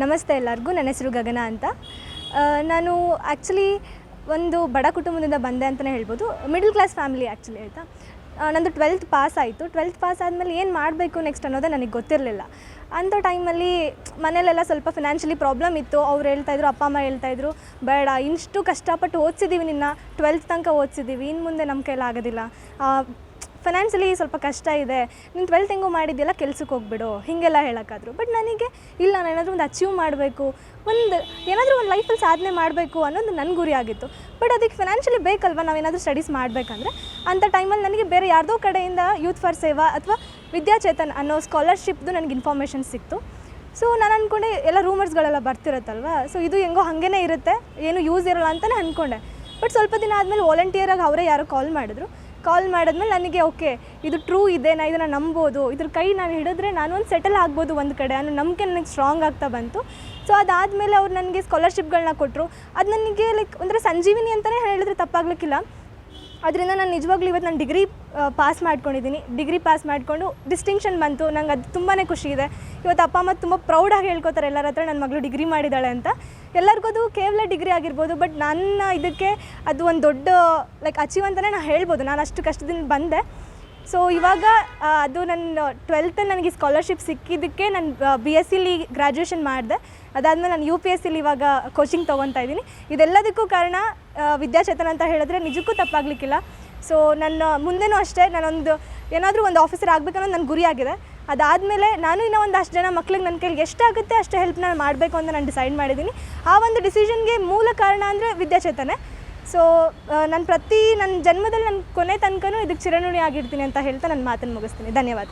ನಮಸ್ತೆ ಎಲ್ಲರಿಗೂ. ನನ್ನ ಹೆಸರು ಗಗನ ಅಂತ. ನಾನು ಆ್ಯಕ್ಚುಲಿ ಒಂದು ಬಡ ಕುಟುಂಬದಿಂದ ಬಂದೆ ಅಂತಲೇ ಹೇಳ್ಬೋದು. ಮಿಡಲ್ ಕ್ಲಾಸ್ ಫ್ಯಾಮಿಲಿ ಆ್ಯಕ್ಚುಲಿ ಆಯಿತಾ. ನಂದು 12th ಪಾಸ್ ಆಯಿತು. 12th ಪಾಸ್ ಆದಮೇಲೆ ಏನು ಮಾಡಬೇಕು ನೆಕ್ಸ್ಟ್ ಅನ್ನೋದೇ ನನಗೆ ಗೊತ್ತಿರಲಿಲ್ಲ. ಅಂಥ ಟೈಮಲ್ಲಿ ಮನೇಲೆಲ್ಲ ಸ್ವಲ್ಪ ಫಿನಾನ್ಷಿಯಲಿ ಪ್ರಾಬ್ಲಮ್ ಇತ್ತು. ಅವ್ರು ಹೇಳ್ತಾಯಿದ್ರು, ಅಪ್ಪ ಅಮ್ಮ ಹೇಳ್ತಾಯಿದ್ರು, ಬೇಡ ಇಷ್ಟು ಕಷ್ಟಪಟ್ಟು ಓದಿಸಿದ್ದೀವಿ, ನಿನ್ನ 12th ತನಕ ಓದಿಸಿದ್ದೀವಿ, ಇನ್ನು ಮುಂದೆ ನಮ್ಮ ಕೈಲಾಗೋದಿಲ್ಲ, ಫೈನಾನ್ಷಿಯಲಿ ಸ್ವಲ್ಪ ಕಷ್ಟ ಇದೆ, ನೀನು 12th ಹೆಂಗೋ ಮಾಡಿದ್ಯಲ್ಲ, ಕೆಲ್ಸಕ್ಕೆ ಹೋಗ್ಬಿಡು, ಹೀಗೆಲ್ಲ ಹೇಳೋಕ್ಕಾದ್ರು. ಬಟ್ ನನಗೆ ಇಲ್ಲ, ನಾನು ಏನಾದರೂ ಒಂದು ಅಚೀವ್ ಮಾಡಬೇಕು, ಏನಾದರೂ ಒಂದು ಲೈಫಲ್ಲಿ ಸಾಧನೆ ಮಾಡಬೇಕು ಅನ್ನೋದು ನನ್ನ ಗುರಿ ಆಗಿತ್ತು. ಬಟ್ ಅದಕ್ಕೆ ಫೈನಾನ್ಷಿಯಲಿ ಬೇಕಲ್ವ, ನಾವೇನಾದರೂ ಸ್ಟಡೀಸ್ ಮಾಡಬೇಕಂದ್ರೆ. ಅಂಥ ಟೈಮಲ್ಲಿ ನನಗೆ ಬೇರೆ ಯಾರ್ದೋ ಕಡೆಯಿಂದ ಯೂತ್ ಫಾರ್ ಸೇವಾ ಅಥವಾ ವಿದ್ಯಾಚೇತನ್ ಅನ್ನೋ ಸ್ಕಾಲರ್ಶಿಪ್ದು ನನಗೆ ಇನ್ಫಾರ್ಮೇಷನ್ ಸಿಕ್ತು. ಸೊ ನಾನು ಅಂದ್ಕೊಂಡೆ ಎಲ್ಲ ರೂಮರ್ಸ್ಗಳೆಲ್ಲ ಬರ್ತಿರುತ್ತಲ್ವ, ಸೊ ಇದು ಹೆಂಗೋ ಹಾಗೇ ಇರುತ್ತೆ, ಏನು ಯೂಸ್ ಇರೋಲ್ಲ ಅಂತಲೇ ಅಂದ್ಕೊಂಡೆ. ಬಟ್ ಸ್ವಲ್ಪ ದಿನ ಆದಮೇಲೆ ವಾಲಂಟಿಯರಾಗಿ ಅವರೇ ಯಾರೋ ಕಾಲ್ ಮಾಡಿದ್ಮೇಲೆ ನನಗೆ ಓಕೆ, ಇದು ಟ್ರೂ ಇದೆ, ನಾನು ಇದನ್ನು ನಂಬೋದು, ಇದ್ರ ಕೈ ನಾನು ಹಿಡಿದ್ರೆ ನಾನು ಒಂದು ಸೆಟಲ್ ಆಗ್ಬೋದು ಒಂದು ಕಡೆ ಅನ್ನೋ ನಂಬಿಕೆ ನನಗೆ ಸ್ಟ್ರಾಂಗ್ ಆಗ್ತಾ ಬಂತು. ಸೊ ಅದಾದಮೇಲೆ ಅವ್ರು ನನಗೆ ಸ್ಕಾಲರ್ಶಿಪ್ಗಳನ್ನ ಕೊಟ್ಟರು. ಅದು ನನಗೆ ಒಂಥರ ಸಂಜೀವಿನಿ ಅಂತಲೇ ಹೇಳಿದ್ರೆ ತಪ್ಪಾಗಲಿಕ್ಕಿಲ್ಲ. ಅದರಿಂದ ನಾನು ನಿಜವಾಗ್ಲೂ ಇವತ್ತು ನಾನು ಡಿಗ್ರಿ ಪಾಸ್ ಮಾಡ್ಕೊಂಡಿದ್ದೀನಿ. ಡಿಗ್ರಿ ಪಾಸ್ ಮಾಡಿಕೊಂಡು ಡಿಸ್ಟಿಂಕ್ಷನ್ ಬಂತು. ನಂಗೆ ಅದು ತುಂಬಾ ಖುಷಿ ಇದೆ. ಇವತ್ತು ಅಪ್ಪ ಅಮ್ಮ ತುಂಬ ಪ್ರೌಡಾಗಿ ಹೇಳ್ಕೊತಾರೆ ಎಲ್ಲರ ಹತ್ರ, ನನ್ನ ಮಗಳು ಡಿಗ್ರಿ ಮಾಡಿದ್ದಾಳೆ ಅಂತ. ಎಲ್ಲರಿಗೂ ಅದು ಕೇವಲ ಡಿಗ್ರಿ ಆಗಿರ್ಬೋದು, ಬಟ್ ನನ್ನ ಇದಕ್ಕೆ ಅದು ಒಂದು ದೊಡ್ಡ ಅಚೀವ್ ಅಂತಲೇ ನಾನು ಹೇಳ್ಬೋದು. ನಾನು ಅಷ್ಟು ಕಷ್ಟದಿಂದ ಬಂದೆ. ಸೊ ಇವಾಗ ಅದು ನನ್ನ 12th ನನಗೆ ಸ್ಕಾಲರ್ಶಿಪ್ ಸಿಕ್ಕಿದ್ದಕ್ಕೆ ನಾನು BScಲಿ ಗ್ರ್ಯಾಜುಯೇಷನ್ ಮಾಡಿದೆ. ಅದಾದಮೇಲೆ ನಾನು UPScಲಿ ಇವಾಗ ಕೋಚಿಂಗ್ ತೊಗೊತಾ ಇದ್ದೀನಿ. ಇದೆಲ್ಲದಕ್ಕೂ ಕಾರಣ ವಿದ್ಯಾಚೇತನ ಅಂತ ಹೇಳಿದ್ರೆ ನಿಜಕ್ಕೂ ತಪ್ಪಾಗಲಿಕ್ಕಿಲ್ಲ. ಸೊ ನನ್ನ ಮುಂದೆನೂ ಅಷ್ಟೇ, ನಾನೊಂದು ಏನಾದರೂ ಒಂದು ಆಫೀಸರ್ ಆಗಬೇಕನ್ನೋದು ನನ್ನ ಗುರಿ ಆಗಿದೆ. ಅದಾದಮೇಲೆ ನಾನು ಇನ್ನೂ ಒಂದಷ್ಟು ಜನ ಮಕ್ಳಿಗೆ ನನ್ನ ಕೈಲಿ ಎಷ್ಟಾಗುತ್ತೆ ಅಷ್ಟು ಹೆಲ್ಪ್ ನಾನು ಮಾಡಬೇಕು ಅಂತ ನಾನು ಡಿಸೈಡ್ ಮಾಡಿದ್ದೀನಿ. ಆ ಒಂದು ಡಿಸಿಷನ್ಗೆ ಮೂಲ ಕಾರಣ ಅಂದರೆ ವಿದ್ಯಾಚೇತನೆ. ಸೊ ನನ್ನ ಜನ್ಮದಲ್ಲಿ ನನ್ನ ಕೊನೆ ತನಕನೂ ಇದಕ್ಕೆ ಚಿರಋಣಿ ಆಗಿರ್ತೀನಿ ಅಂತ ಹೇಳ್ತಾ ನನ್ನ ಮಾತನ್ನು ಮುಗಿಸ್ತೀನಿ. ಧನ್ಯವಾದ.